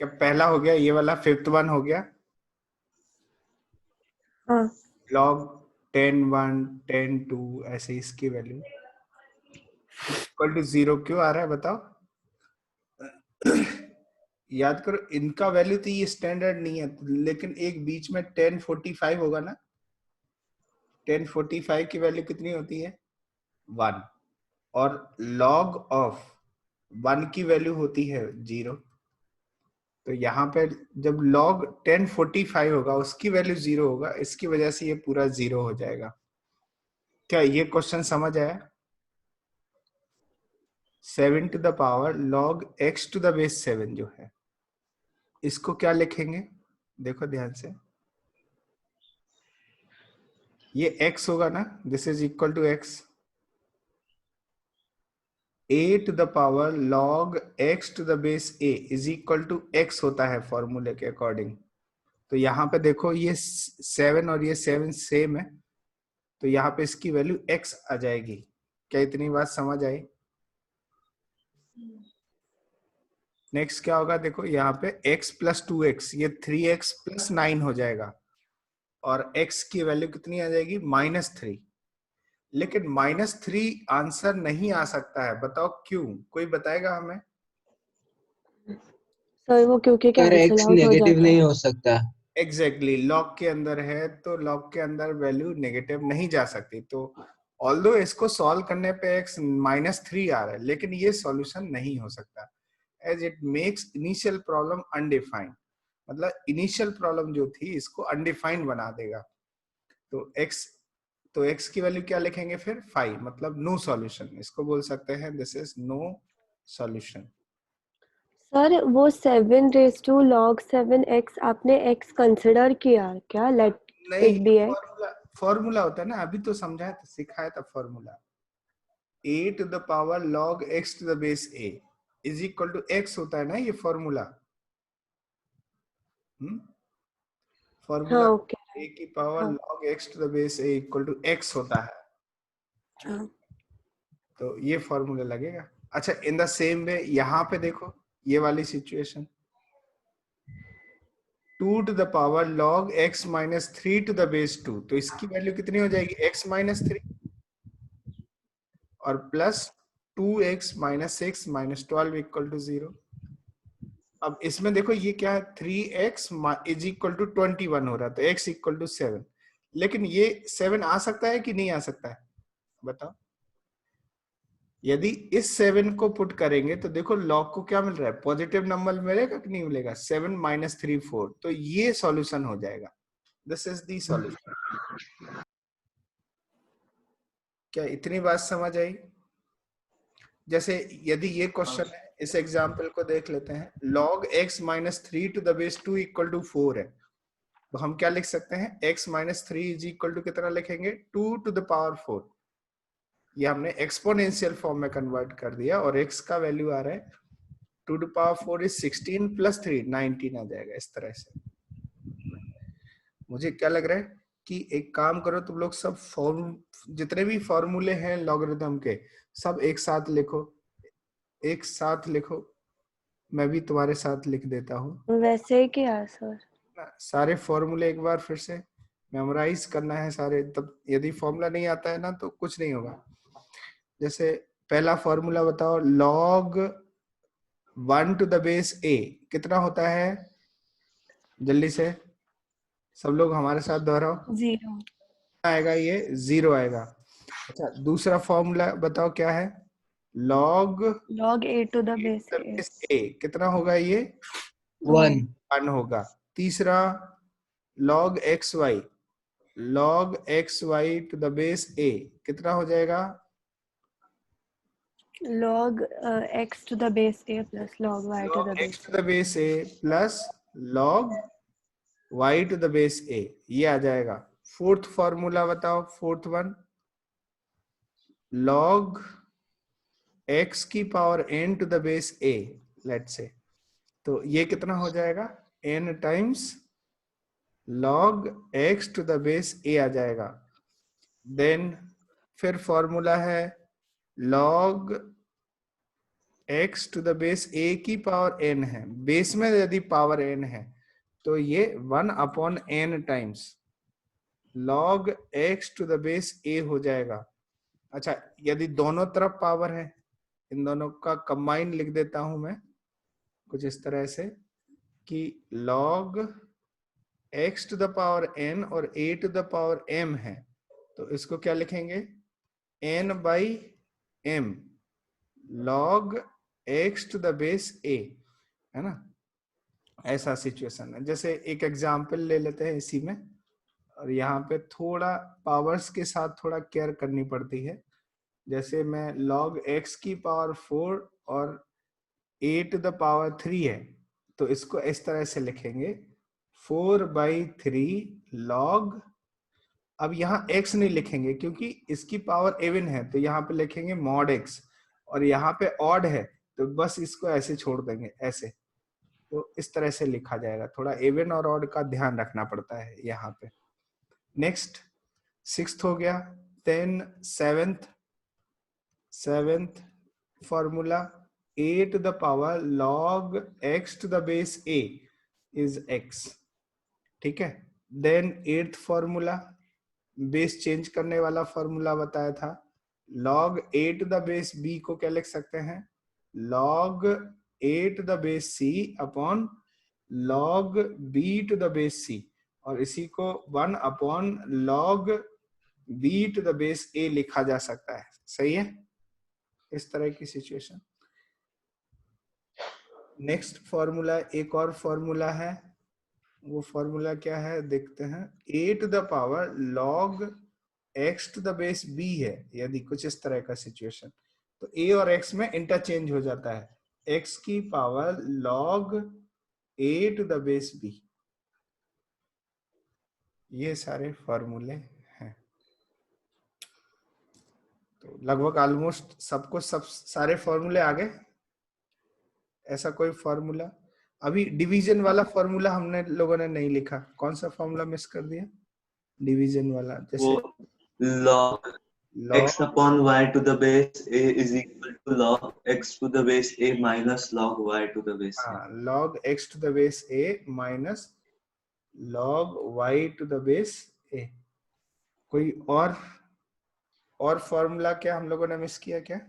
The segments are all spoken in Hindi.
क्या पहला हो गया ये वाला, फिफ्थ वन हो गया। हाँ log 10 1 10 2 ऐसे इसकी वैल्यू इक्वल टू 0 क्यों आ रहा है बताओ। याद करो इनका वैल्यू तो ये स्टैंडर्ड नहीं है, लेकिन एक बीच में 1045 होगा ना। 1045 की वैल्यू कितनी होती है 1, और log ऑफ 1 की वैल्यू होती है 0। तो यहाँ पे जब log 1045 होगा उसकी वैल्यू 0 होगा, इसकी वजह से ये पूरा 0 हो जाएगा। क्या ये क्वेश्चन समझ आया। 7 to the power log x to the base 7 जो है, इसको क्या लिखेंगे, देखो ध्यान से। ये x होगा ना, this is equal to x। a to the power log x to the base a is equal to x होता है फॉर्मूले के अकॉर्डिंग। तो यहाँ पे देखो ये 7 और ये 7 सेम है, तो यहाँ पे इसकी वैल्यू x आ जाएगी। क्या इतनी बात समझ आई। नेक्स्ट क्या होगा, देखो यहाँ पे x प्लस 2x, ये 3x प्लस 9 हो जाएगा, और x की वैल्यू कितनी आ जाएगी -3। लेकिन -3 आंसर नहीं आ सकता है, बताओ क्यों, कोई बताएगा हमें। सर, वो क्योंकि सर कैंसिल एक्स आउट हो नेगेटिव जाता नहीं है। हो सकता। एग्जैक्टली लॉग के अंदर है, तो लॉग के अंदर वैल्यू नेगेटिव नहीं जा सकती। तो ऑल्दो इसको सॉल्व करने पे x -3 आ रहा है, लेकिन ये सॉल्यूशन नहीं हो सकता, as it makes initial problem undefined. मतलब इनिशियल प्रॉब्लम जो थी इसको अनडिफाइंड बना देगा। तो x की वैल्यू क्या लिखेंगे फिर 5, मतलब नो सॉल्यूशन, इसको बोल सकते हैं this is no solution. Sir, वो 7 raised to log 7x आपने x कंसिडर किया क्या? लेट नहीं, इट बी x। फॉर्मूला होता है ना, अभी तो समझाया था, सिखाया था formula. a to the power log x to the base a is equal to x होता है ना ये फॉर्मूला। फॉर्मूला हाँ ओके। a की पावर हाँ log x to the base a equal to x होता है, हाँ। तो ये फॉर्मूला लगेगा। अच्छा, इन द सेम वे यहाँ पे देखो ये वाली situation, 2 to the power log x minus 3 to the base 2, तो इसकी वैल्यू कितनी हो जाएगी x माइनस 3 और plus 2x minus 6 minus 12 equal to 0। अब इसमें देखो ये क्या है, 3x इज इक्वल टू 21 हो रहा है, तो x इक्वल टू 7। लेकिन ये 7 आ सकता है कि नहीं आ सकता है बताओ। यदि इस 7 को पुट करेंगे तो देखो लॉग को क्या मिल रहा है, पॉजिटिव नंबर मिलेगा कि नहीं मिलेगा, 7 माइनस 3 4, तो ये सॉल्यूशन हो जाएगा। This is the solution. क्या इतनी बात समझ आई। जैसे यदि ये क्वेश्चन है, इस एग्जाम्पल को देख लेते हैं, log x minus 3 to the base 2 equal to 4 है, तो हम क्या लिख सकते हैं, x minus 3 is equal to कितना लिखेंगे, 2 टू द पावर 4। ये हमने एक्सपोनेंशियल फॉर्म में कन्वर्ट कर दिया, और x का वैल्यू आ रहा है 2 टू पावर 4 इज 16 प्लस 3 19 आ जाएगा इस तरह से। मुझे क्या लग रहा है कि एक काम करो तुम लोग, सब फॉर्म जितने भी फॉर्मूले हैं लॉगरिथम के, सब एक साथ लिखो, एक साथ लिखो, मैं भी तुम्हारे साथ लिख देता हूँ। वैसे ही किया सर। सारे फॉर्मूले एक बार फिर से मेमोराइज करना है सारे, तब यदि फॉर्मूला नहीं आता है ना तो कुछ नहीं होगा। जैसे पहला फॉर्मूला बताओ, log 1 to the base a कितना होता है, जल्दी से सब लोग हमारे साथ दोहराओ। 0। आएगा ये 0 आएगा। अच्छा, दूसरा फॉर्मूला बताओ क्या है, log log a to the base a a। कितना होगा ये 1। 1 होगा। तीसरा log xy, log xy to the base a कितना हो जाएगा, log x to the base a plus log y to log the x base to a। The base a plus log y to the base a, ये आ जाएगा। फोर्थ फॉर्मूला बताओ, फोर्थ वन, log x की power n to the base a, let's say, तो ये कितना हो जाएगा n times log x to the base a आ जाएगा। देन फिर फॉर्मूला है log x to the base a की पावर n है, बेस में यदि पावर n है तो ये 1/n times log x to the base a हो जाएगा। अच्छा, यदि दोनों तरफ पावर है, इन दोनों का कंबाइन लिख देता हूं मैं कुछ इस तरह से कि log x to the power n और a to the power m है, तो इसको क्या लिखेंगे, n by m log x to the base a, है ना। ऐसा सिचुएशन है। जैसे एक एग्जांपल ले लेते हैं इसी में, और यहाँ पे थोड़ा पावर्स के साथ थोड़ा केयर करनी पड़ती है। जैसे मैं log x की पावर 4 और a टू द पावर 3 है, तो इसको इस तरह से लिखेंगे 4/3 log, अब यहाँ x नहीं लिखेंगे क्योंकि इसकी पावर इवन है, तो यहाँ पे लिखेंगे mod x, और यहाँ पे ऑड है तो बस इसको ऐसे छोड़ देंगे ऐसे, तो इस तरह से लिखा जाएगा। थोड़ा इवन और ऑड का ध्यान रखना पड़ता है यहाँ पे। नेक्स्ट, सिक्स्थ हो गया। Then seventh formula a to the power log x to the base a is x, ठीक है। Then eighth formula, base change करने वाला फॉर्मूला बताया था, log a to the base b को क्या लिख सकते हैं, log a to the base c upon log b to the base c, और इसी को 1/log b to the base a लिखा जा सकता है। सही है, इस तरह की सिचुएशन। नेक्स्ट फॉर्मूला, एक और फॉर्मूला है, वो फॉर्मूला क्या है देखते हैं। a to the power log x to the base b है, यदि कुछ इस तरह का सिचुएशन, तो a और x में इंटरचेंज हो जाता है, x की power log a to the base b। ये सारे फॉर्मूले हैं। तो लगभग ऑलमोस्ट सबको सब सारे फॉर्मूले आ गए। ऐसा कोई फॉर्मूला, अभी डिवीजन वाला फॉर्मूला हमने लोगों ने नहीं लिखा, कौन सा फॉर्मूला मिस कर दिया, डिवीजन वाला। जैसे log x log, upon y to the base a is equal to log x to the base a minus log y to the base a. हाँ, log x to the base a minus log y to the base a। कोई और फॉर्मूला क्या हम लोगों ने मिस किया क्या,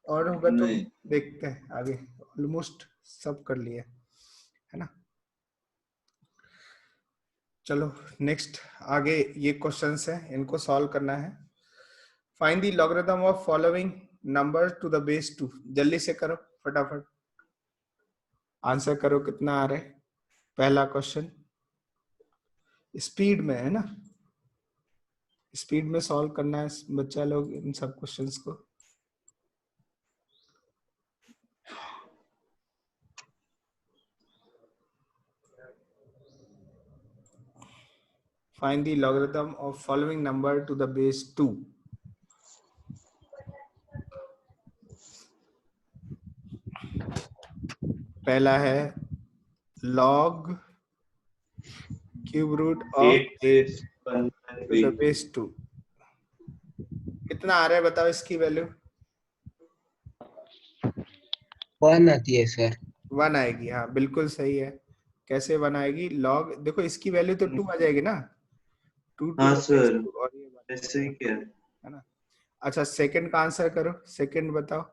और होगा तो नहीं। देखते हैं आगे। ऑलमोस्ट सब कर लिया है ना। चलो नेक्स्ट, आगे ये क्वेश्चंस हैं, इनको सॉल्व करना है। Find the logarithm of following number two the base 2। जल्दी से करो, फटाफट आंसर करो, कितना आ रहा है। पहला क्वेश्चन स्पीड में है ना, स्पीड में सॉल्व करना है बच्चा लोग इन सब क्वेश्चंस को। Find the logarithm of following number to the base 2. पहला है log cube root of 8 to the base 2। कितना आ रहा है बताओ इसकी वैल्यू। 1 आती है सर। 1 आएगी, हाँ बिल्कुल सही है। कैसे 1 आएगी, log देखो इसकी वैल्यू तो 2 आ जाएगी ना, 2 to हाँ the सर, base 2, और ये ऐसे ही क्या है ना। अच्छा, सेकंड का आंसर करो, सेकंड बताओ।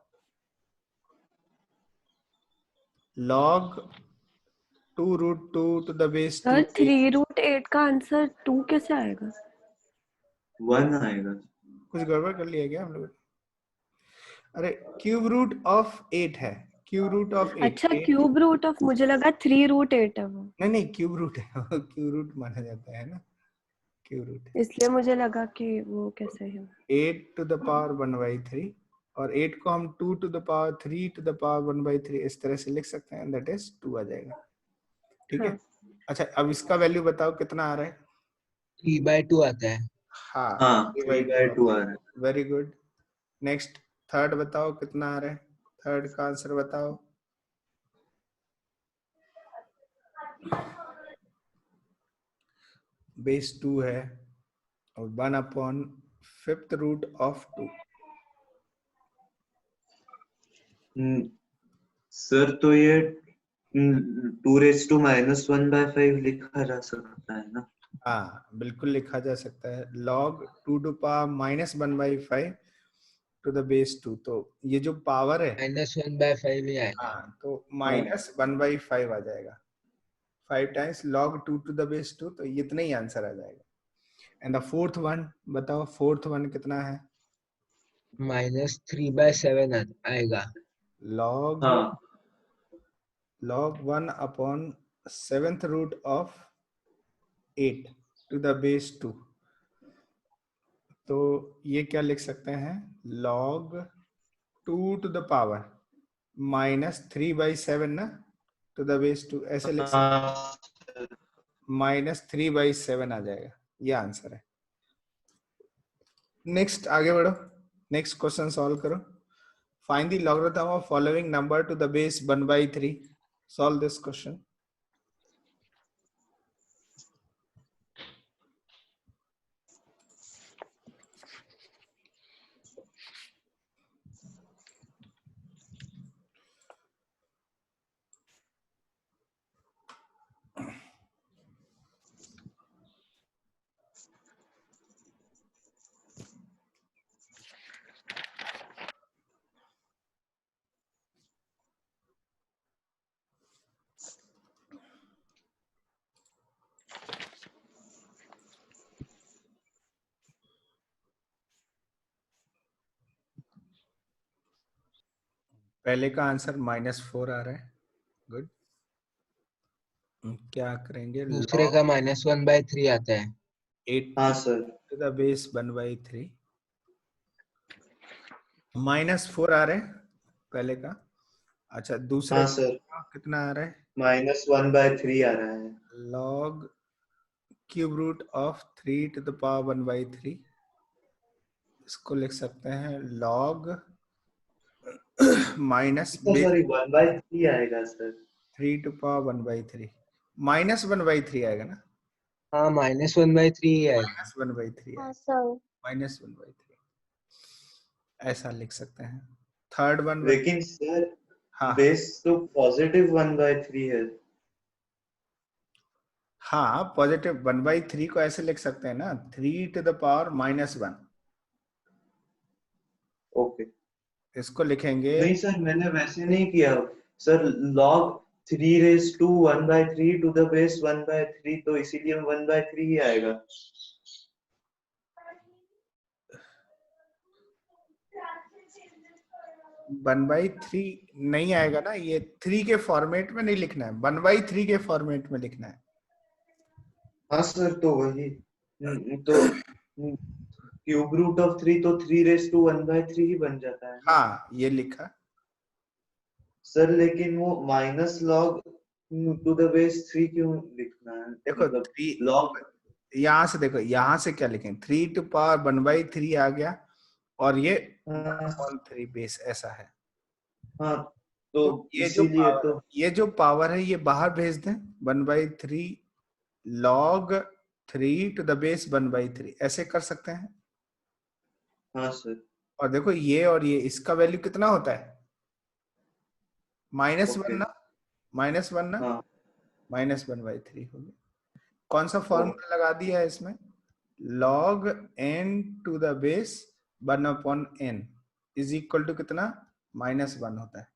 log 2√2 to the base 2। Sir 3√8 का आंसर 2 कैसे आएगा? 1 आएगा। कुछ गड़बड़ कर लिया क्या हम लोग। अरे क्यूब रूट ऑफ 8 है, क्यूब रूट ऑफ 8। अच्छा, क्यूब रूट ऑफ, मुझे लगा 3√8 है वो। नहीं क्यूब रूट है, क्यूब रूट माना जाता है ना, क्यूब रूट। इसलिए मुझे लगा कि वो कैसे है। 8 to the power 1/3, और 8 को हम 2 to the power 3 to the power 1/3 इस तरह से लिख सकते हैं, दैट इज 2 आ जाएगा। ठीक है। अच्छा, अब इसका वैल्यू बताओ कितना आ रहा है। 3/2 आता है। हाँ 3/2 आ रहा है। Very good. नेक्स्ट, थर्ड बताओ कितना आ रहा है, थर्ड का आंसर बताओ। बेस 2 है और 1/5 रूट ऑफ 2। सर तो ये 2⁻⁻⁻⁵ लिखा जा सकता है ना? हाँ बिल्कुल लिखा जा सकता है, log 2⁻⁻⁻⁵ टू द बेस 2। तो ये जो पावर है, -1/5 ही आएगा। हाँ, तो -1/5 आ जाएगा। 5 times log 2 to the base 2, तो इतना ही आंसर आ जाएगा। एंड द फोर्थ वन बताओ, फोर्थ वन कितना है? -3/7 आएगा। log हाँ 1/7th root of 8 to the base 2। तो ये क्या लिख सकते हैं? log 2 टू द पावर -3/7 ना, टू द बेस 2, ऐसे लिख सकते हैं। हाँ -3/7 आ जाएगा, ये आंसर है। नेक्स्ट आगे बढ़ो, नेक्स्ट क्वेश्चन सॉल्व करो। Find the logarithm of following number two the base 1/3। Solve this question. पहले का आंसर -4 आ रहा है, गुड। क्या करेंगे? दूसरे log का -1/3 आता है। 8 हाँ सर। टू द बेस 1/3, -4 आ रहे हैं पहले का। अच्छा, दूसरे हाँ सर, का कितना आ रहा है? -1/3 आ रहा है। log cube root of 3 to the power 1/3। इसको लिख सकते हैं log माइनस तो सॉरी 1/3 आएगा सर। 3 टू पावर 1/3, -1/3 आएगा ना? हाँ, -1/3 ही आएगा। -1/3 हाँ आएगा, सर। -1/3 ऐसा लिख सकते हैं। थर्ड वन लेकिन सर हाँ बेस तो +1/3 है। हाँ, पॉजिटिव 1/3 को ऐसे लिख सकते हैं ना, 3 टू द पावर -1। ओके। इसको लिखेंगे नहीं सर, मैंने वैसे नहीं किया sir. log 3⁻1/3 to the base 1/3, तो इसीलिए 1/3 ही आएगा। 1/3 नहीं आएगा ना, ये 3 के फॉर्मेट में नहीं लिखना है, 1/3 के फॉर्मेट में लिखना है। हाँ सर, तो वही तो क्यूब रूट ऑफ 3 तो 3⁻1/3 ही बन जाता है ना हाँ, ये लिखा। सर। लेकिन वो -log टू द बेस 3 क्यों लिखना है? देखो मतलब 3, log। यहाँ से देखो, यहाँ से क्या लिखें? 3 टू पावर 1/3 आ गया, और ये हाँ 1/3 बेस ऐसा है। हाँ, तो तो इसीलिए तो। ये जो पावर है ये बाहर भेज दें, 1/3 log 3 टू द बेस 1/3 ऐसे कर सकते हैं। हाँ सर। और देखो ये और ये, इसका वैल्यू कितना होता है? -1 ओके। ना, -1 ना, हाँ -1/3 हो गया। कौन सा ओ, फॉर्मूला लगा दिया है इसमें? log n to the base 1/n is equal to कितना? -1 होता है।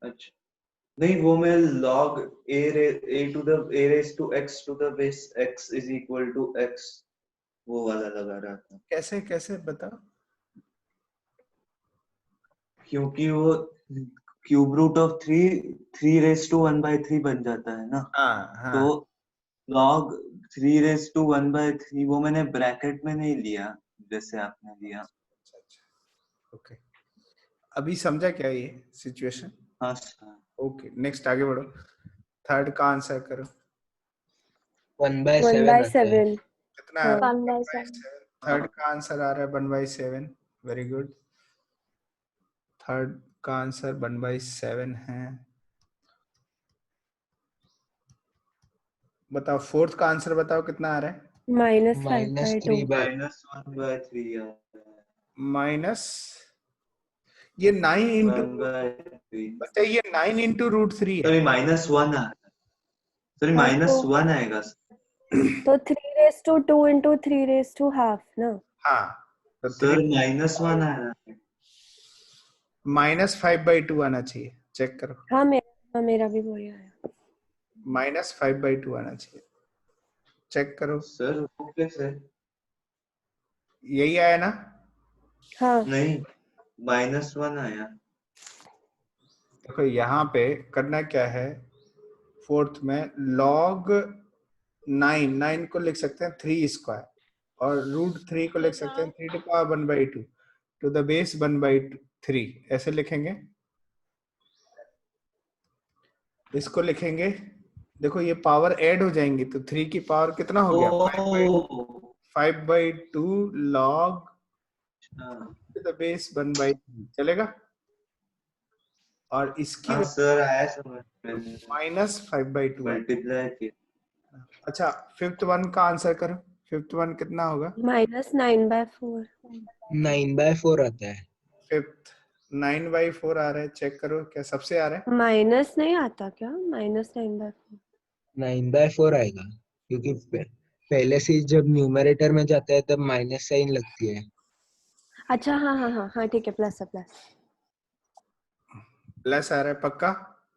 अच्छा। नहीं, वो मैं log a raised to x to the base x is equal to x वो वाला लगा रहा था। कैसे कैसे बताओ? क्योंकि वो क्यूब रूट ऑफ 3 बन जाता है ना। हाँ हाँ। तो log 3⁻1/3 वो मैंने ब्रैकेट में नहीं लिया जैसे आपने लिया। अच्छा अच्छा, ओके। अभी समझा क्या ये सिचुएशन? हाँ सर। ओके, नेक्स्ट आगे बढ़ो। थर्ड का आंसर करो। 1/7 आता है। 1/7। कितना आ रहा है? 1/7। थर्ड का आंसर आ रहा है 1/7। Very good. थर्ड का आंसर 1/7 है। बताओ फोर्थ का आंसर बताओ कितना आ रहा है? -5/2। -3/2। -1/3 माइनस, ये 9 इंटू 1/3 बच्चा ये 9 इंटू रूट 3 है। सॉरी -1 आ सॉरी हाँ, -1 आएगा। तो 3 raised to 2 into 3 raised to half ना। हाँ तो सर -1 आ रहा है। -5/2 आना चाहिए, चेक करो। हाँ मेरा भी वही आया। -5/2 आना चाहिए, चेक करो। सर वो कैसे? यही आया ना? हाँ नहीं -1 आया। देखो यहाँ पे करना क्या है, फोर्थ में log 9 को लिख सकते हैं 3 स्क्वायर और √3 को लिख सकते हैं 3 to the power 1/2 to the base 1/3, ऐसे लिखेंगे। इसको लिखेंगे, देखो ये पावर ऐड हो जाएंगी तो 3 की पावर कितना हो गया, 5/2 log to the base 1/3 चलेगा। और इसकी हाँ सर आया समझ में। -5/2 मल्टीप्लाई किया। अच्छा फिफ्थ वन का आंसर करो, फिफ्थ वन कितना होगा? -9/4। 9/4 आता है। फिफ्थ 9/4 आ रहा है, चेक करो क्या सबसे आ रहा है? माइनस नहीं आता क्या? -9/4। 9/4 आएगा क्योंकि पहले से ही जब न्यूमरेटर में जाता है तब माइनस साइन लगती है। अच्छा हाँ ठीक है, प्लस है प्लस। प्लस आ रहा है पक्का?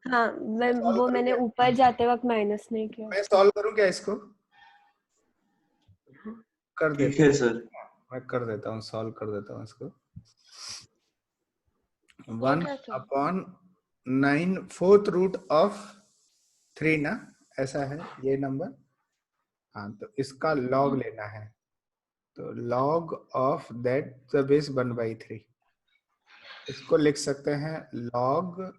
हाँ Solve वो करो मैंने क्या? ऊपर जाते वक्त माइनस नहीं किया। मैं सॉल्व करूं क्या इसको? कर ठीक देता है हूँ, सर। मैं कर देता हूँ, सॉल्व कर देता हूँ इसको। 1/9 फोर्थ रूट ऑफ 3 ना, ऐसा है ये नंबर। हाँ तो इसका लॉग लेना है, तो log of that the base 1/3, इसको लिख सकते हैं log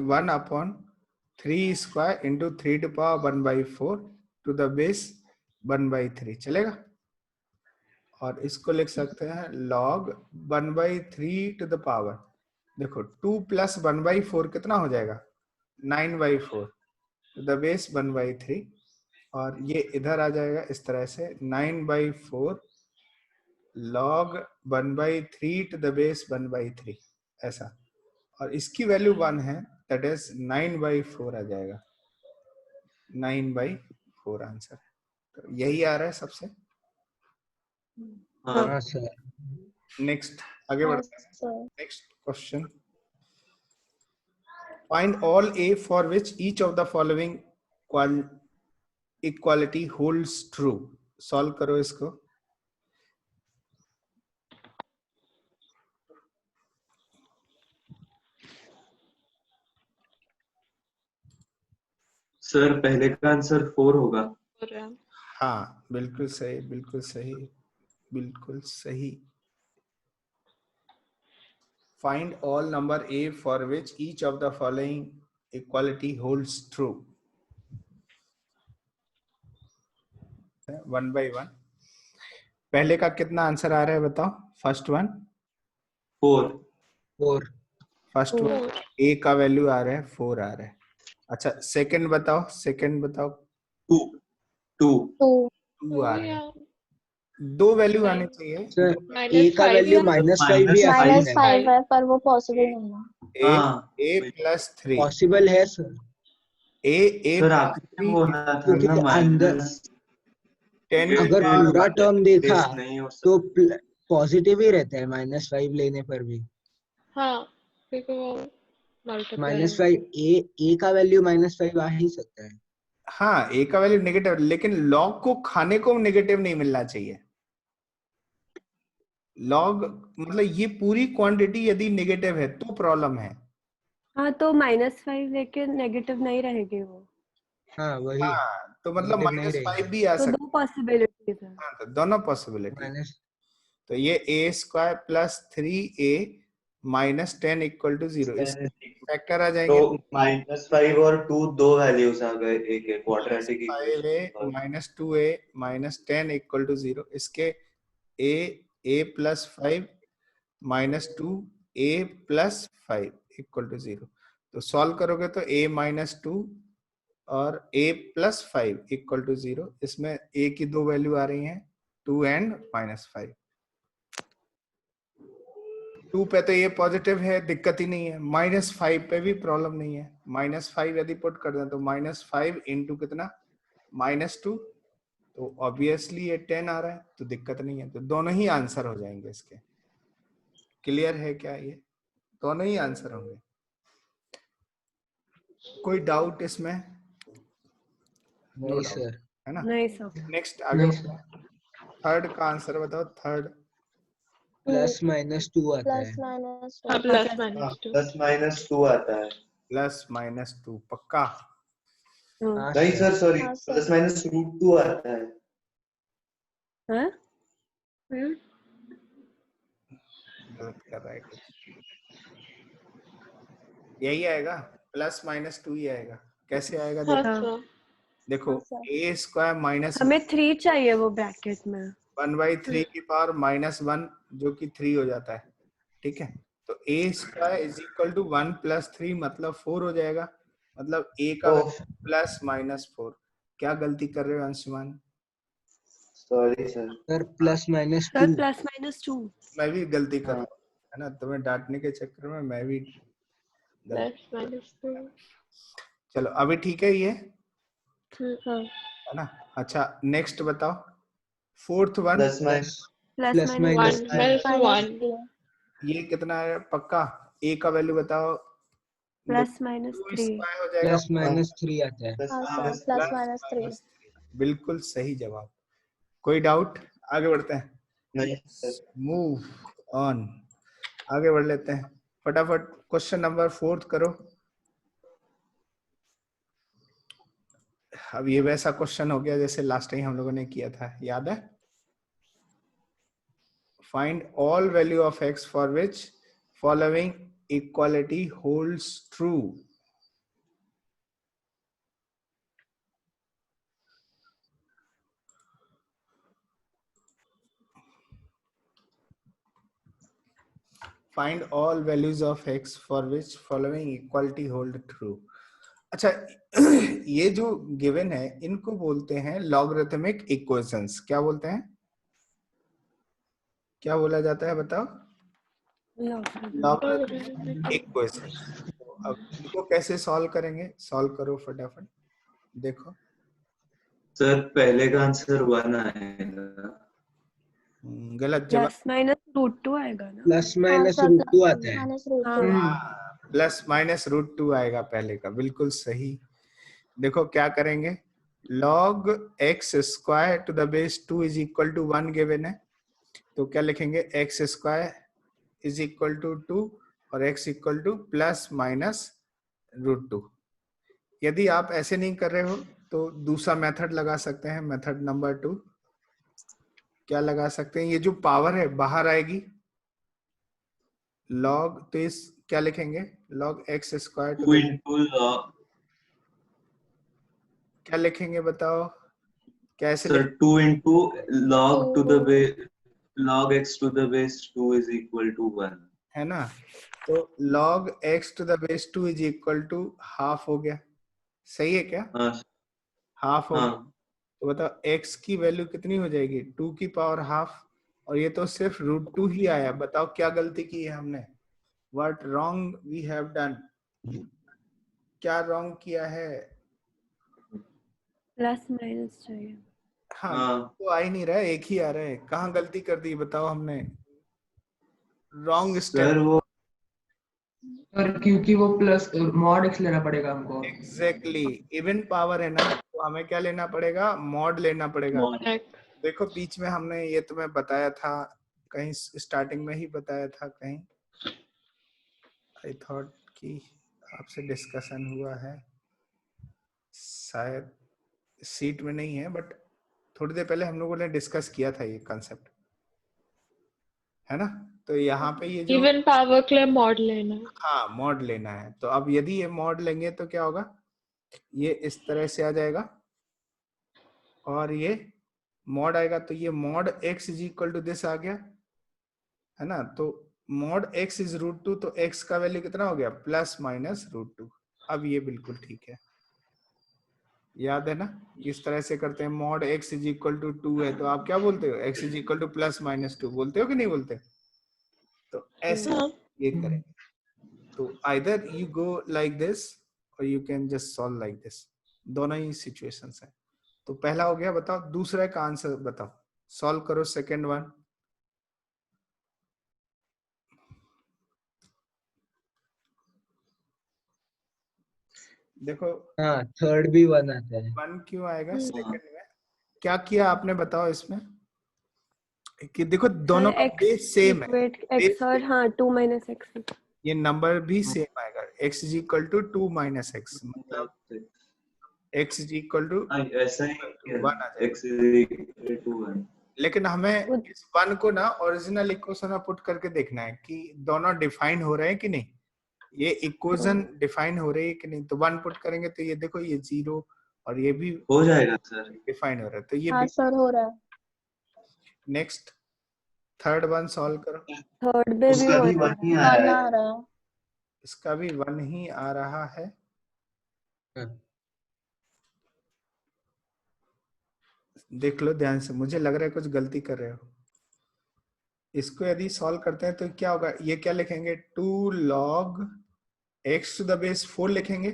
1/3 square into 3 to the power 1/4 to the base 1/3 चलेगा। और इसको लिख सकते हैं log 1/3 to the power, देखो 2 + 1/4 कितना हो जाएगा, 9/4 to the base 1/3, और ये इधर आ जाएगा इस तरह से 9/4 log 1/3 to the base 1/3 ऐसा, और इसकी वैल्यू 1 है, दैट इज 9/4 आ जाएगा, 9/4 आंसर। तो यही आ रहा है सबसे। हाँ हाँ सर। नेक्स्ट आगे बढ़ते हैं, next question. Find all a for which each of the following equality holds true। Solve करो इसको। सर पहले का आंसर 4 होगा। हाँ बिल्कुल सही, बिल्कुल सही, बिल्कुल सही। Find all number a for which each of the following equality holds true। 1 by 1। पहले का कितना आंसर आ रहा है बताओ? First one 4 4 first one a का वैल्यू आ रहा है 4 आ रहा है। अच्छा सेकंड बताओ, सेकंड बताओ। 2 2 2 आ रहा है, दो वैल्यू आनी चाहिए। सर ए का वैल्यू -5 भी आ सकता है। -5 है पर वो पॉसिबल नहीं है। a +3 पॉसिबल है सर, a सर आपने बोला था क्योंकि ना अंदर -10 अगर पूरा टर्म देखा नहीं हो सकता। तो पॉजिटिव ही रहता है -5 लेने पर भी। हाँ क्योंकि वो मल्टीप्लाई -5 ए का वैल्यू -5 आ ही सकता है। हाँ a का वैल्यू नेगेटिव, लेकिन log को खाने को नेगेटिव नहीं मिलना चाहिए। log मतलब ये पूरी क्वांटिटी यदि नेगेटिव है तो प्रॉब्लम है। हाँ तो -5 लेकिन नेगेटिव नहीं रहेगी वो। हाँ वही, हाँ तो मतलब नेगेटिव नहीं -5 रहेगी। भी आ तो सकता दो पॉसिबिलिटीज है। है। हाँ तो दोनों पॉसिबिलिटी। माइनस तो ये a² + 3a - 10 = 0, इस फैक्टर आ तो जाएंगे। -5 और 2 दो वैल्यूज आ गए एक क्वाड्रेटिक इक्वेशन। -5a - 2a - 10 = 0, इसके a + 5 - 2a + 5 = 0। तो सॉल्व करोगे तो a - 2 और a + 5 = 0। इसमें a की दो वैल्यू आ रही हैं 2 and -5। 2 पे तो ये पॉजिटिव है, दिक्कत ही नहीं है। -5 पे भी प्रॉब्लम नहीं है। -5 यदि पुट कर दें तो -5 इंटू कितना, -2, तो ऑब्वियसली ये 10 आ रहा है, तो दिक्कत नहीं है। तो दोनों ही आंसर हो जाएंगे इसके। क्लियर है क्या? ये दोनों ही आंसर होंगे। कोई डाउट इसमें? नो नहीं डाउट, सर। है ना? नहीं सर। नेक्स्ट आगे बढ़ो। थर्ड का आंसर बताओ। थर्ड +-2 आता प्लस है। माइनस हाँ टू। Plus plus minus 2। +-2 आता है। +-2 पक्का? हाँ नहीं सर सॉरी, हाँ सर। +-√2 आता है। हाँ गलत कर रहा है कुछ। यही आएगा, +-2 ही आएगा। कैसे आएगा हाँ देखो। सर। देखो हाँ सर। a² माइनस हमें 3 चाहिए वो ब्रैकेट में। 1/3 की पावर -1 जो कि 3 हो जाता है, ठीक है। तो a² = 1 + 3 मतलब 4 हो जाएगा। मतलब a का ओह +-4। क्या गलती कर रहे हो Anshuman? Sorry sir. Sir +-2। Sir +-2। मैं भी गलती कर रहा हाँ हूँ, है ना? तुम्हें डांटने के चक्कर में मैं भी गलती। +-2। चलो अभी ठीक है ये, हाँ है ना? अच्छा नेक्स्ट बताओ। Fourth one +-, +-1। +-1। ये कितना है पक्का? a का वैल्यू बताओ। +-3। हो जाएगा +-3 आता है। हाँ सर, +-, +-3। बिल्कुल सही जवाब। कोई डाउट? आगे बढ़ते हैं। नहीं सर। मूव ऑन, आगे बढ़ लेते हैं फटाफट। क्वेश्चन नंबर 4 करो। अब ये वैसा क्वेश्चन हो गया जैसे लास्ट टाइम हम लोगों ने किया था, याद है? Find all value of x for which following equality holds true. Find all values of x for which following equality hold true। अच्छा ये जो गिवन है इनको बोलते हैं लॉगरिथमिक इक्वेशंस। क्या बोलते हैं? क्या बोला जाता है बताओ? Logarithmic equation. अब इनको कैसे सॉल्व करेंगे? सॉल्व करो फटाफट। देखो सर पहले का आंसर 1 आएगा। गलत जवाब। +-√2 आएगा ना? हाँ सर, +-√2 आता है। +-√2। +-√2 आएगा पहले का, बिल्कुल सही। देखो क्या करेंगे, log x² 2 = 1 गिवन है, तो क्या लिखेंगे? x² = 2 और x = +-√2। यदि आप ऐसे नहीं कर रहे हो तो दूसरा मेथड लगा सकते हैं, मेथड नंबर 2। क्या लगा सकते हैं? ये जो पावर है बाहर आएगी, log, तो इस क्या लिखेंगे? log x²। 2 into log, क्या लिखेंगे बताओ? कैसे sir 2 into log to the 2 base, log x to the base 2 = 1। है ना? तो log x to the base 2 = ½ हो गया। सही है क्या? हाँ ½ हो गया। हाँ तो बताओ x की वैल्यू कितनी हो जाएगी? 2 की पावर ½ और ये तो सिर्फ √2 ही आया। बताओ क्या गलती की है हमने? What wrong we have done? क्या रॉन्ग किया है? +- चाहिए। हाँ हाँ तो आ ही नहीं रहा है, एक ही आ रहा है। कहाँ गलती कर दी बताओ हमने? Wrong step. सर वो और क्योंकि वो प्लस मॉड x लेना पड़ेगा हमको। एग्जैक्टली, इवन पावर है ना, तो हमें क्या लेना पड़ेगा? मॉड लेना पड़ेगा। देखो बीच में हमने ये तुम्हें बताया था, कहीं स्टार्टिंग में ही बताया था कहीं। आई थॉट कि आपसे डिस्कशन हुआ है, शायद सीट में नहीं है, बट थोड़ी देर पहले हम लोगों ने डिस्कस किया था ये कॉन्सेप्ट, है ना? तो यहाँ पे ये जो, इवन पावर के लिए मॉड लेना है। हाँ मॉड लेना है। तो अब यदि ये मॉड लेंगे तो क्या होगा? ये इस तरह से आ जाएगा और ये मॉड आएगा, तो ये मॉड x = दिस आ गया, है ना? तो मॉड x = √2, तो x का वैल्यू कितना हो गया? +-√2। अब ये बिल्कुल ठीक है, याद है ना? इस तरह से करते हैं। मॉड x = 2 है तो आप क्या बोलते हो? x = +-2 बोलते हो कि नहीं बोलते? तो ऐसे हाँ। ये करेंगे. तो either you go like this or you can just solve like this. दोनों ही सिचुएशंस है. तो पहला हो गया. बताओ दूसरा का आंसर बताओ. सॉल्व करो सेकंड वन. देखो हाँ थर्ड भी 1 आता है. 1 क्यों आएगा हम्म। सेकंड में? क्या किया आपने बताओ इसमें कि देखो दोनों का बेस सेम है. इक्वेट Base x और same. हाँ 2 minus x. ये नंबर भी सेम आएगा. x is equal to 2 minus x. मतलब x is equal to ऐसा ही 1 आ जाएगा. x is equal to 1. लेकिन हमें इस 1 को ना ओरिजिनल इक्वेशन में पुट करके देखना है कि दोनों डिफाइन हो रहे हैं कि नहीं. ये इक्वेशन डिफाइन हो रही है कि नहीं. तो 1 पुट करेंगे तो ये देखो ये 0 और ये भी हो जाएगा सर. डिफाइन हो रहा है. तो ये हाँ सर हो रहा है. नेक्स्ट थर्ड वन सॉल्व करो. थर्ड में भी उसका भी 1 1 ही वन आया आ है. रहा है. इसका भी 1 ही आ रहा है. हाँ. देख लो ध्यान से. मुझे लग रहा है कुछ गलती कर रहे हो. इसको यदि सॉल्व करते हैं तो क्या होगा. ये क्या लिखेंगे 2 log x to the base 4 लिखेंगे.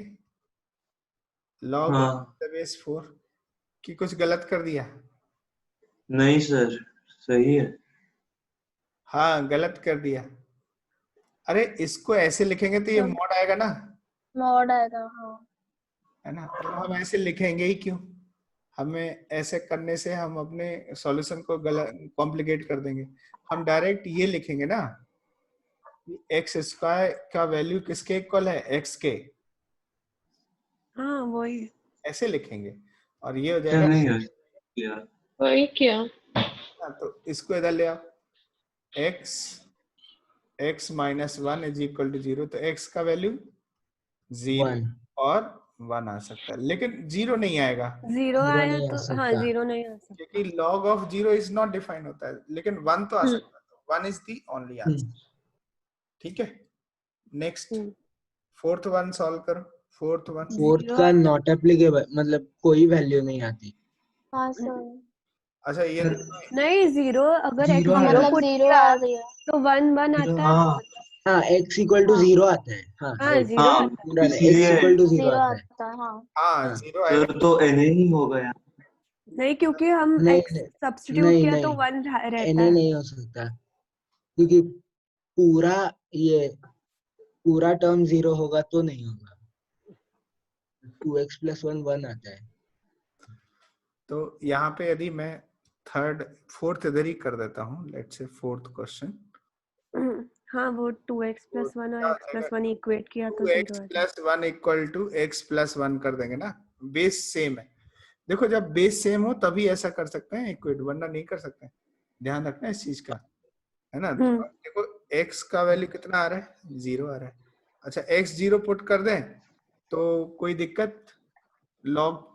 log हाँ. x to the base 4 कि कुछ गलत कर दिया. नहीं सर सही है. हाँ गलत कर दिया. अरे इसको ऐसे लिखेंगे तो ये मॉड आएगा ना. मॉड आएगा. हाँ है ना. और हम ऐसे लिखेंगे ही क्यों. हमें ऐसे करने से हम अपने सॉल्यूशन को गलत कॉम्प्लिकेट कर देंगे. हम डायरेक्ट ये लिखेंगे ना एक्स स्क्वायर का वैल्यू किसके इक्वल है x के. हाँ वही. ऐसे लिखेंगे और ये हो क्या जाएगा. नहीं है क्या. वही क्या. हाँ, तो इसको इधर ले आओ. x minus 1 is equal to 0. तो x का वैल्यू 0 1 और 1 आ सकता है. लेकिन 0 नहीं आएगा 0 आया नहीं आ तो हाँ सकता. 0 नहीं आ सकता. क्योंकि log of 0 is not defined होता है. लेकिन 1 तो आ सकता है. 1 is the only answer. ठीक है. नेक्स्ट फोर्थ वन सॉल्व करो. Fourth one. फोर्थ का नॉट एप्लीकेबल मतलब कोई वैल्यू नहीं आती. हाँ सर. अच्छा ये नहीं 0 अगर x Zero आ 0 मतलब पुट 0 किया आ रही है. तो 1 1 आता है. हाँ हाँ x इक्वल टू 0 आता है. हाँ हाँ right. 0 हाँ आता है. पूरा x इसीलिए इक्वल टू 0 0 आता है. आता है. हाँ हाँ हाँ. 0 आएगा. सर तो एन ही होगा यहाँ. नहीं क्योंकि हम नहीं, x नहीं, सब्स्टिट्यूट नहीं, किया नहीं. तो 1 रहता एन है. नहीं हो सकता क्योंकि पूरा टर्म 0 होगा तो नहीं होगा. 2x + 1 1 आता है. तो यहाँ पे यदि मैं फोर्थ इधर ही कर देता हूँ. Let's say fourth question. हाँ वो 2x + 1 और x + 1 इक्वेट किया तो 2x 0 आता है. + 1 इक्वल टू x + 1 कर देंगे ना. बेस सेम है. देखो जब बेस सेम हो तभी ऐसा कर सकते हैं इक्वेट. वरना नहीं कर सकते. ध्यान रखना इस चीज का. है ना. देखो x का वैल्यू कितना आ रहा है 0 आ रहा है. अच्छा x 0 पुट कर दें तो कोई दिक्कत. लॉग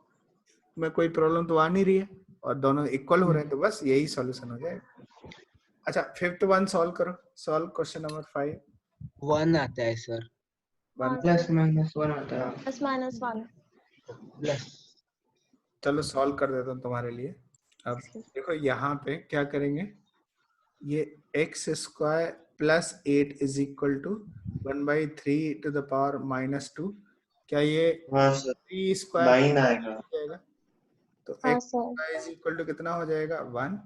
में कोई प्रॉब्लम तो आ नहीं रही है और दोनों इक्वल हो रहे हैं. तो बस यही सॉल्यूशन हो जाएगा. अच्छा फिफ्थ वन सॉल्व करो. Solve question number 5. 1 आता है सर. प्लस माइनस 1 आता है. Plus minus 1. प्लस. चलो सॉल्व कर देता हूँ तुम्हारे लिए. अब देखो यहाँ पे क्या करेंगे. ये x² + 8 is equal to 1/3 to the power -2. क्या ये हाँ सर 3² 9 आएगा. हो जाएगा. तो हाँ x sir. is equal to कितना हो जाएगा 1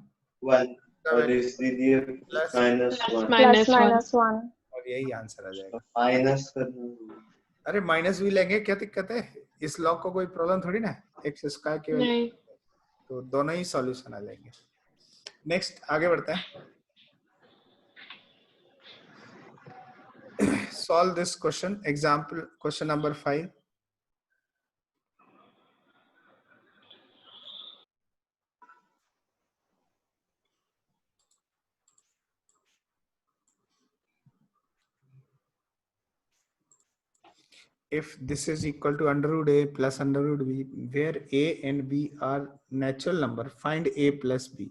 1 और इसलिए प्लस -1 प्लस -1. माइनस 1. और यही आंसर आ जाएगा. माइनस करना होगा. अरे माइनस भी लेंगे क्या दिक्कत है. इस लॉग को कोई प्रॉब्लम थोड़ी ना. x² केवल नहीं. तो दोनों ही सॉल्यूशन आ जाएंगे. नेक्स्ट आगे बढ़ते हैं. solve this question. Example question number 5. If this is equal to √a + √b, where a and b are natural number, find a + b.